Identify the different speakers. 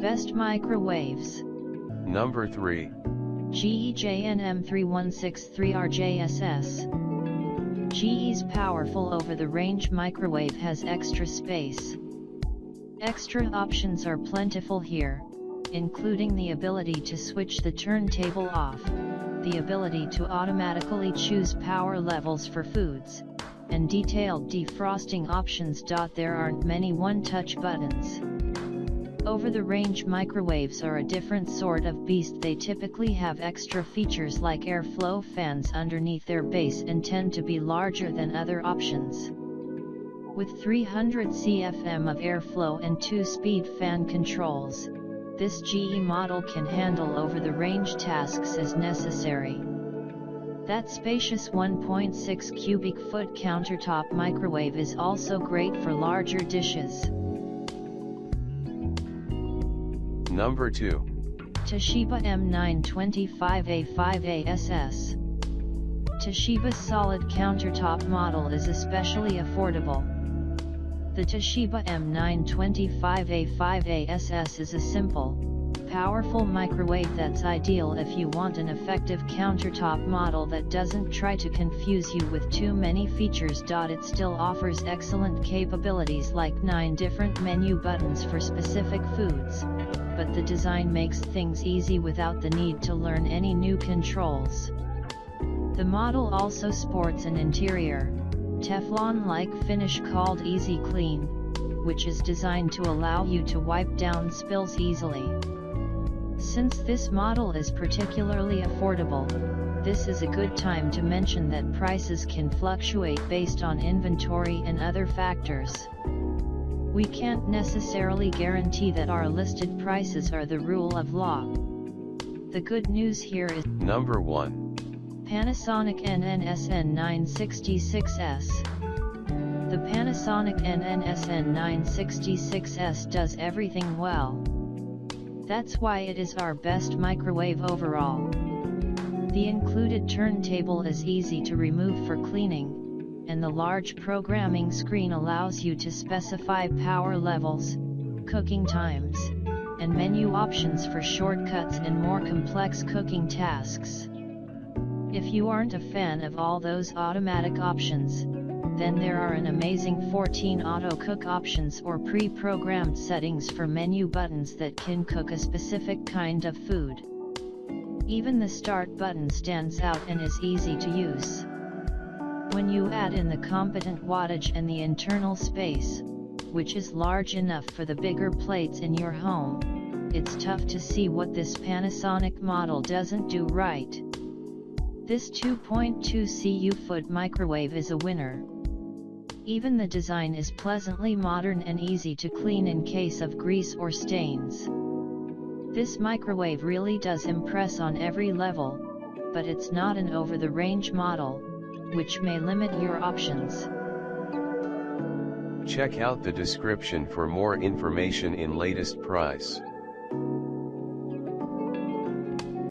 Speaker 1: Best microwaves.
Speaker 2: Number 3.
Speaker 1: GE JNM3163RJSS. GE's powerful over-the-range microwave has extra space. Extra options are plentiful here, including the ability to switch the turntable off, the ability to automatically choose power levels for foods, and detailed defrosting options. There aren't many one-touch buttons. Over-the-range microwaves are a different sort of beast. They typically have extra features like airflow fans underneath their base and tend to be larger than other options. With 300 CFM of airflow and 2-speed fan controls, this GE model can handle over-the-range tasks as necessary. That spacious 1.6 cubic foot countertop microwave is also great for larger dishes.
Speaker 2: Number 2.
Speaker 1: Toshiba M925A5ASS. Toshiba's solid countertop model is especially affordable. The Toshiba M925A5ASS is a simple, powerful microwave that's ideal if you want an effective countertop model that doesn't try to confuse you with too many features. It still offers excellent capabilities like 9 different menu buttons for specific foods, but the design makes things easy without the need to learn any new controls. The model also sports an interior, Teflon-like finish called Easy Clean, which is designed to allow you to wipe down spills easily. Since this model is particularly affordable, this is a good time to mention that prices can fluctuate based on inventory and other factors. We can't necessarily guarantee that our listed prices are the rule of law. The good news here is
Speaker 2: Number 1.
Speaker 1: Panasonic NNSN966S. The Panasonic NNSN966S does everything well. That's why it is our best microwave overall. The included turntable is easy to remove for cleaning, and the large programming screen allows you to specify power levels, cooking times, and menu options for shortcuts and more complex cooking tasks. If you aren't a fan of all those automatic options, then there are an amazing 14 auto cook options or pre-programmed settings for menu buttons that can cook a specific kind of food. Even the start button stands out and is easy to use. When you add in the competent wattage and the internal space, which is large enough for the bigger plates in your home, it's tough to see what this Panasonic model doesn't do right. This 2.2 cu foot microwave is a winner. Even the design is pleasantly modern and easy to clean in case of grease or stains. This microwave really does impress on every level, but it's not an over-the-range model, which may limit your options.
Speaker 2: Check out the description for more information in latest price.